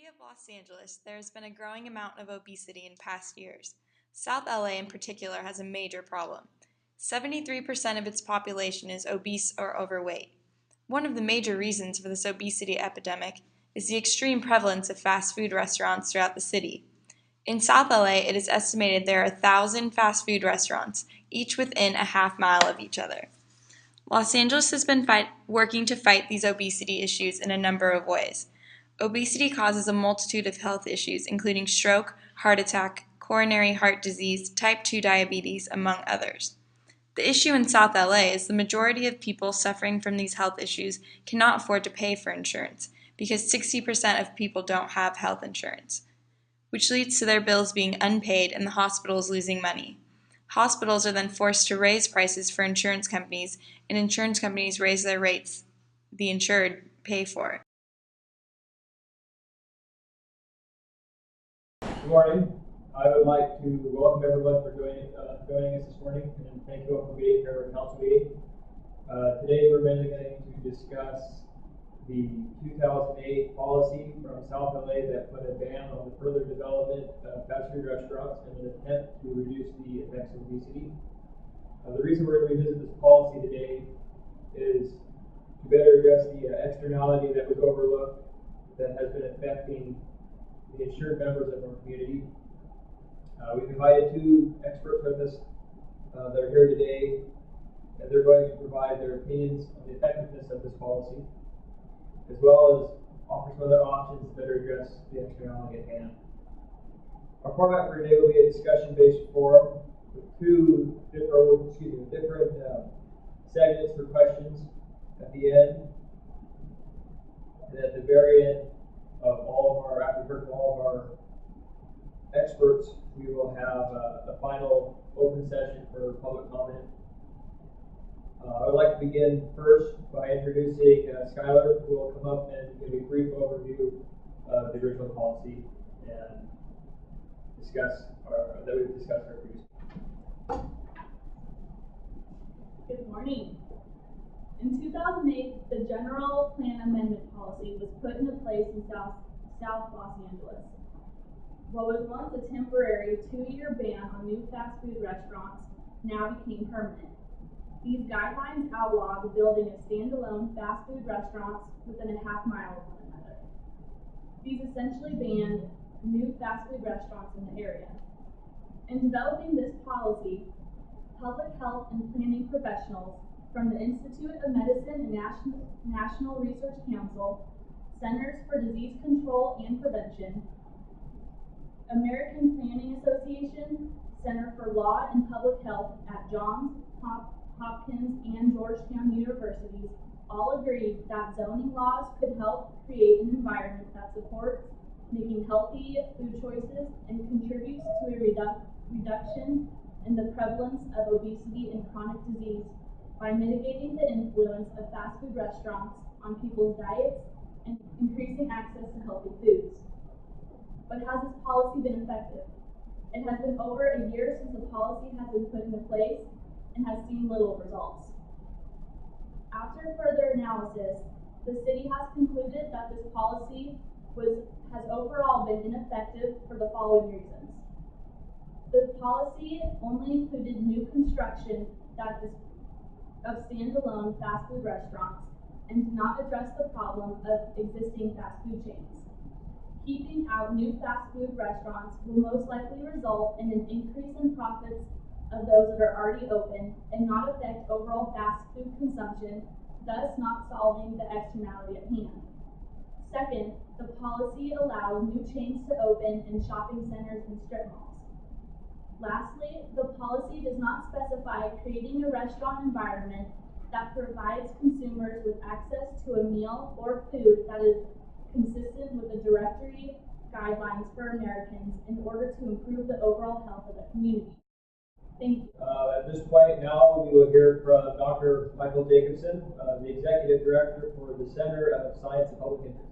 city of Los Angeles, there has been a growing amount of obesity in past years. South LA in particular has a major problem. 73% of its population is obese or overweight. One of the major reasons for this obesity epidemic is the extreme prevalence of fast food restaurants throughout the city. In South LA, it is estimated there are 1,000 fast food restaurants, each within a half mile of each other. Los Angeles has been working to fight these obesity issues in a number of ways. Obesity causes a multitude of health issues, including stroke, heart attack, coronary heart disease, type 2 diabetes, among others. The issue in South LA is the majority of people suffering from these health issues cannot afford to pay for insurance, because 60% of people don't have health insurance, which leads to their bills being unpaid and the hospitals losing money. Hospitals are then forced to raise prices for insurance companies, and insurance companies raise their rates the insured pay for. Good morning. I would like to welcome everyone for joining us this morning, and thank you all for being here at our council meeting. Today we're mainly going to discuss the 2008 policy from South LA that put a ban on the further development of fast food restaurants in an attempt to reduce the effects of obesity. The reason we're going to revisit this policy today is to better address the externality that was overlooked that has been affecting the insured members of our community. We've invited two experts with us that are here today, and they're going to provide their opinions on the effectiveness of this policy, as well as offer some other options to better address the externality at hand. Our format for today will be a discussion-based forum with different segments for questions at the end, and at the very end of after we've heard from all of our experts, we will have a final open session for public comment. I would like to begin first by introducing Skylar, who will come up and give a brief overview of the original policy and discuss our previously. Good morning. In 2008, the General Plan Amendment Policy was put into place in South Los Angeles. What was once a temporary 2-year ban on new fast food restaurants now became permanent. These guidelines outlaw the building of standalone fast food restaurants within a half mile of one another. These essentially banned new fast food restaurants in the area. In developing this policy, public health and planning professionals from the Institute of Medicine and National Research Council, Centers for Disease Control and Prevention, American Planning Association, Center for Law and Public Health at Johns Hopkins and Georgetown Universities all agreed that zoning laws could help create an environment that supports making healthy food choices and contributes to a reduction in the prevalence of obesity and chronic disease by mitigating the influence of fast food restaurants on people's diets and increasing access to healthy foods. But has this policy been effective? It has been over a year since the policy has been put into place and has seen little results. After further analysis, the city has concluded that this policy has overall been ineffective for the following reasons. The policy only included new construction of standalone fast food restaurants and did not address the problem of existing fast food chains. Keeping out new fast food restaurants will most likely result in an increase in profits of those that are already open and not affect overall fast food consumption, thus not solving the externality at hand. Second, the policy allows new chains to open in shopping centers and strip malls. Lastly, the policy does not specify creating a restaurant environment that provides consumers with access to a meal or food that is consistent with the directory guidelines for Americans in order to improve the overall health of the community. Thank you. At this point now, we will hear from Dr. Michael Jacobson, the Executive Director for the Center of Science and Public Interest.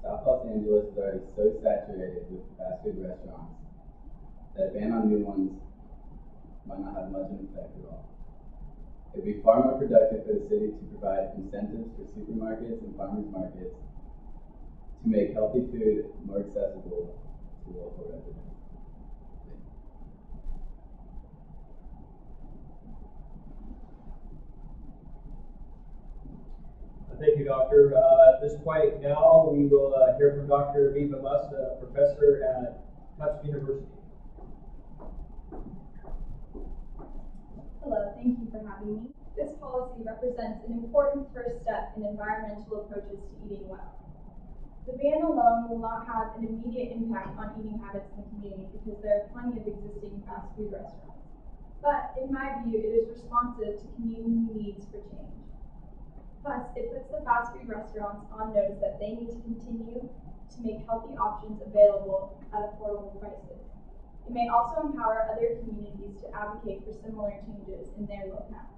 South Los Angeles is already so saturated with fast food restaurants that a ban on new ones might not have much of an effect at all. It'd be far more productive for the city to provide incentives for supermarkets and farmers markets to make healthy food more accessible to local residents. Thank you, Doctor. At this point now, we will hear from Dr. Viva Musta, professor at Tufts University. Hello, thank you for having me. This policy represents an important first step in environmental approaches to eating well. The ban alone will not have an immediate impact on eating habits in the community because there are plenty of existing fast food restaurants. But in my view, it is responsive to community needs for change. Plus, it puts the fast food restaurants on notice that they need to continue to make healthy options available at affordable prices. It may also empower other communities to advocate for similar changes in their locale.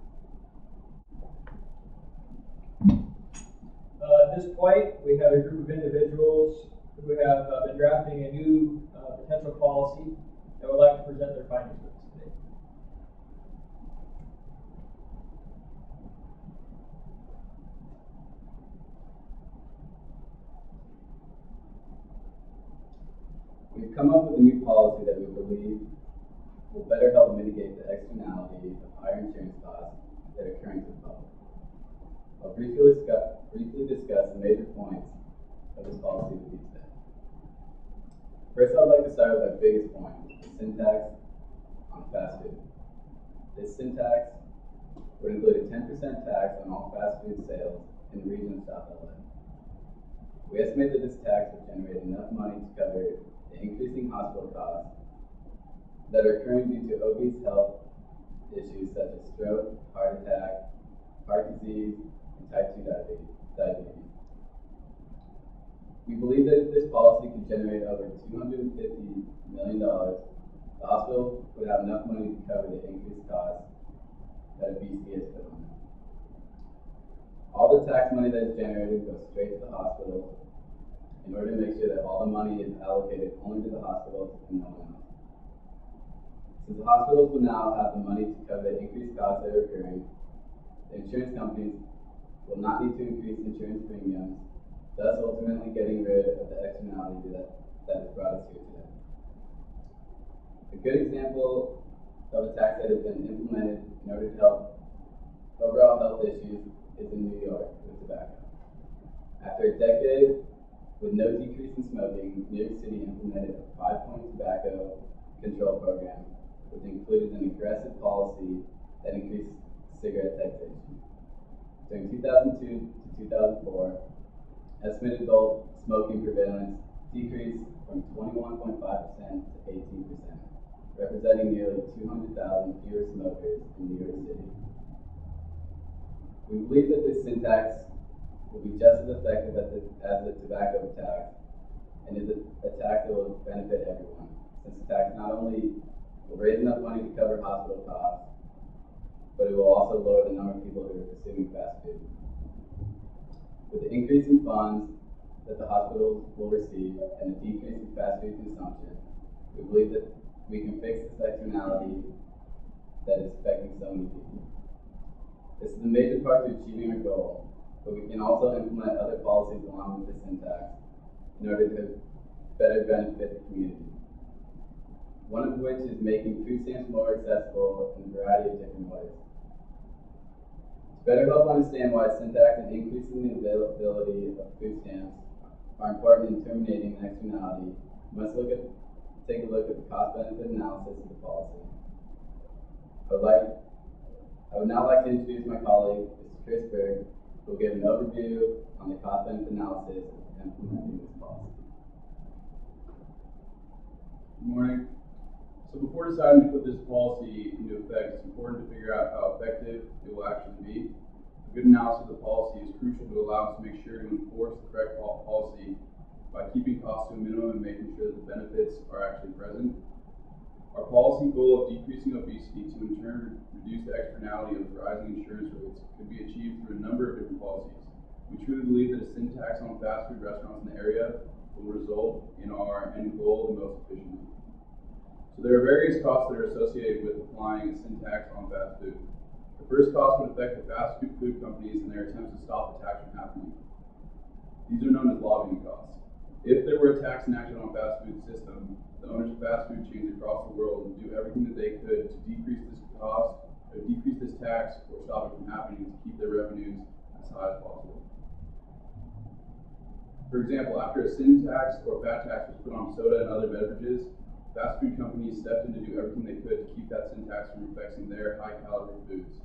At this point, we have a group of individuals who have been drafting a new potential policy that would like to present their findings with us today. We've come up with a new policy that we believe will better help mitigate the externality of higher insurance costs that are occurring to the public. I'll briefly discuss the major points of this policy with you today. First, I'd like to start with our biggest point, the sin tax on fast food. This sin tax would include a 10% tax on all fast food sales in the region of South LA. We estimate that this tax would generate enough money to cover the increasing hospital costs that are occurring due to obese health issues such as stroke, heart attack, heart disease, and type 2 diabetes. We believe that if this policy could generate over $250 million, the hospital would have enough money to cover the increased costs that obesity has put on them. All the tax money that is generated goes straight to the hospitals in order to make sure that all the money is allocated only to the hospitals and no one else. Since the hospitals will now have the money to cover the increased costs that are occurring, the insurance companies will not need to increase insurance premiums, thus ultimately getting rid of the externality that has brought us here today. A good example of a tax that has been implemented in order to help overall health issues is in New York with tobacco. After a decade with no decrease in smoking, New York City implemented a 5-point tobacco control program, which included an aggressive policy that increased cigarette taxation. During 2002 to 2004, estimated adult smoking prevalence decreased from 21.5% to 18%, representing nearly 200,000 fewer smokers in New York City. We believe that this sin tax will be just as effective as the tobacco tax, and is a tax that will benefit everyone, since the tax not only will raise enough money to cover hospital costs, but it will also lower the number of people who are consuming fast food. With the increase in funds that the hospitals will receive and the decrease in fast food consumption, we believe that we can fix this externality that is affecting so many people. This is a major part to achieving our goal, but we can also implement other policies along with this sin tax in order to better benefit the community. One of which is making food stamps more accessible in a variety of different ways. To better help understand why sin tax and increasing the availability of food stamps are important in terminating the externality, we must take a look at the cost-benefit analysis of the policy. I would now like to introduce my colleague, Mr. Chris Berg, who will give an overview on the cost-benefit analysis of implementing this policy. Good morning. So before deciding to put this policy into effect, it's important to figure out how effective it will actually be. A good analysis of the policy is crucial to allow us to make sure to enforce the correct policy by keeping costs to a minimum and making sure that the benefits are actually present. Our policy goal of decreasing obesity to in turn reduce the externality of rising insurance rates could be achieved through a number of different policies. We truly believe that a sin tax on fast food restaurants in the area will result in our end goal the most efficiently. So there are various costs that are associated with applying a sin tax on fast food. The first cost would affect the fast food companies and their attempts to stop the tax from happening. These are known as lobbying costs. If there were a tax enacted on a fast food system, the owners of fast food chains across the world would do everything that they could to decrease this cost, or decrease this tax, or stop it from happening to keep their revenues as high as possible. For example, after a sin tax or fat tax was put on soda and other beverages, fast food companies stepped in to do everything they could to keep that sin tax from affecting their high-calorie foods.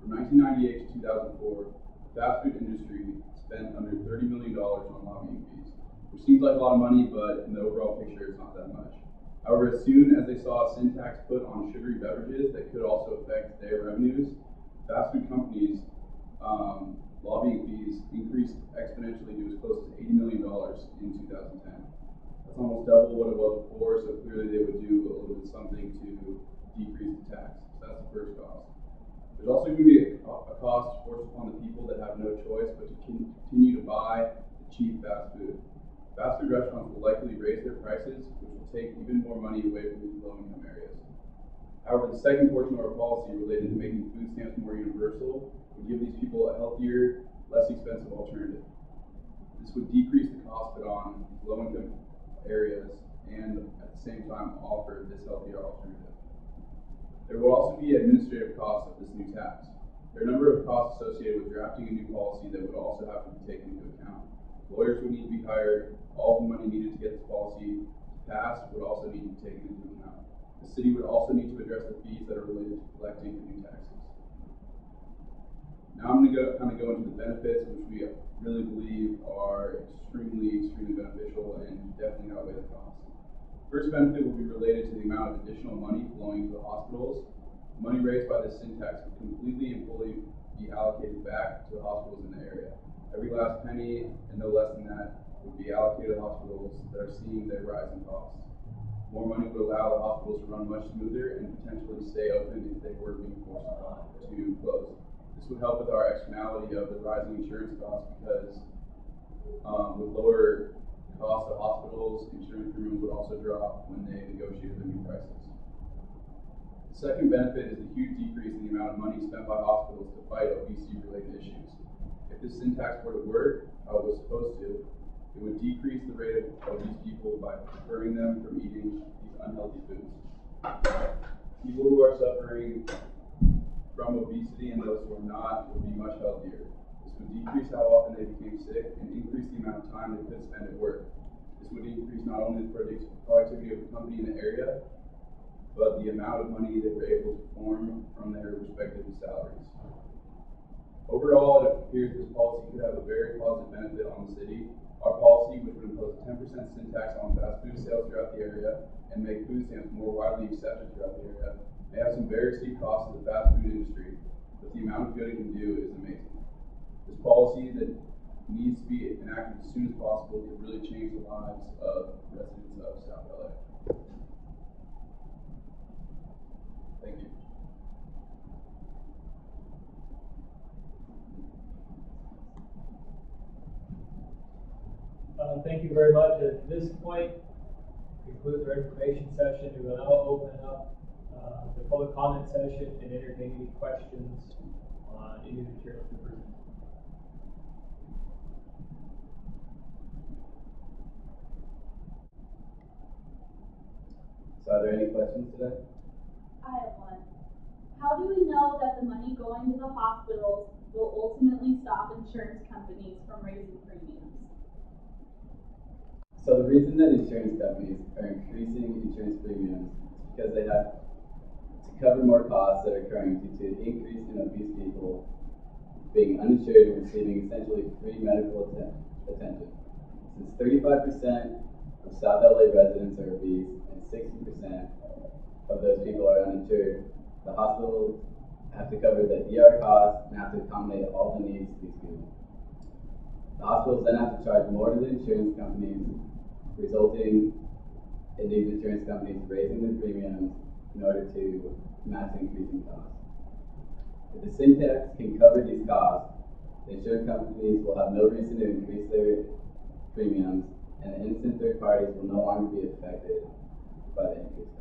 From 1998 to 2004, the fast food industry spent under $30 million on lobbying fees, which seems like a lot of money, but in the overall picture, it's not that much. However, as soon as they saw a sin tax put on sugary beverages that could also affect their revenues, fast food companies' lobbying fees increased exponentially to as close as $80 million in 2010. That's almost double what it was before, so clearly they would do a little bit something to decrease the tax. So that's the first cost. There's also going to be a cost forced upon the people that have no choice but to continue to buy the cheap fast food. Fast food restaurants will likely raise their prices, which will take even more money away from these low-income areas. However, the second portion of our policy related to making food stamps more universal would give these people a healthier, less expensive alternative. This would decrease the cost put on low-income areas and at the same time offer this healthier alternative. There will also be administrative costs of this new tax. There are a number of costs associated with drafting a new policy that would also have to be taken into account. Lawyers would need to be hired. All the money needed to get this policy passed would also need to be taken into account. The city would also need to address the fees that are related to collecting the new taxes. Now I'm going to kind of go into the benefits, which we really believe are extremely beneficial and definitely outweigh the costs. First benefit will be related to the amount of additional money flowing to the hospitals. Money raised by this sin tax would completely and fully be allocated back to the hospitals in the area. Every last penny and no less than that would be allocated to hospitals that are seeing their rising costs. More money would allow the hospitals to run much smoother and potentially stay open if they were being forced to close. This would help with our externality of the rising insurance costs because with lower costs of hospitals, insurance premiums would also drop when they negotiated their new prices. The second benefit is the huge decrease in the amount of money spent by hospitals to fight obesity-related issues. If this sin tax were to work how it was supposed to, it would decrease the rate of obese people by deterring them from eating these unhealthy foods. People who are suffering from obesity and those who are not would be much healthier. This would decrease how often they became sick and increase the amount of time they could spend at work. This would increase not only the productivity of the company in the area, but the amount of money they were able to form from their respective salaries. Overall, it appears this policy could have a very positive benefit on the city. Our policy, which would impose a 10% sin tax on fast food sales throughout the area and make food stamps more widely accepted throughout the area, may have some very steep costs to the fast food industry, but the amount of good it can do is amazing. This policy that needs to be enacted as soon as possible could really change the lives of residents of South LA. Thank you. Thank you very much. At this point, concludes our information session. We will now open up the public comment session and entertain any questions on any of the materials we presented. So are there any questions today? I have one. How do we know that the money going to the hospitals will ultimately stop insurance companies from raising premiums? So the reason that insurance companies are increasing insurance premiums is because they have to cover more costs that are occurring due to an increase in obese people being uninsured and receiving essentially free medical attention. Since 35% of South LA residents are obese and 60% of those people are uninsured, the hospitals have to cover the ER costs and have to accommodate all the needs of these people. The hospitals then have to charge more to the insurance companies, resulting in these insurance companies raising their premiums in order to match increasing costs. If the sin tax can cover these costs, the insurance companies will have no reason to increase their premiums, and innocent third parties will no longer be affected by the increase.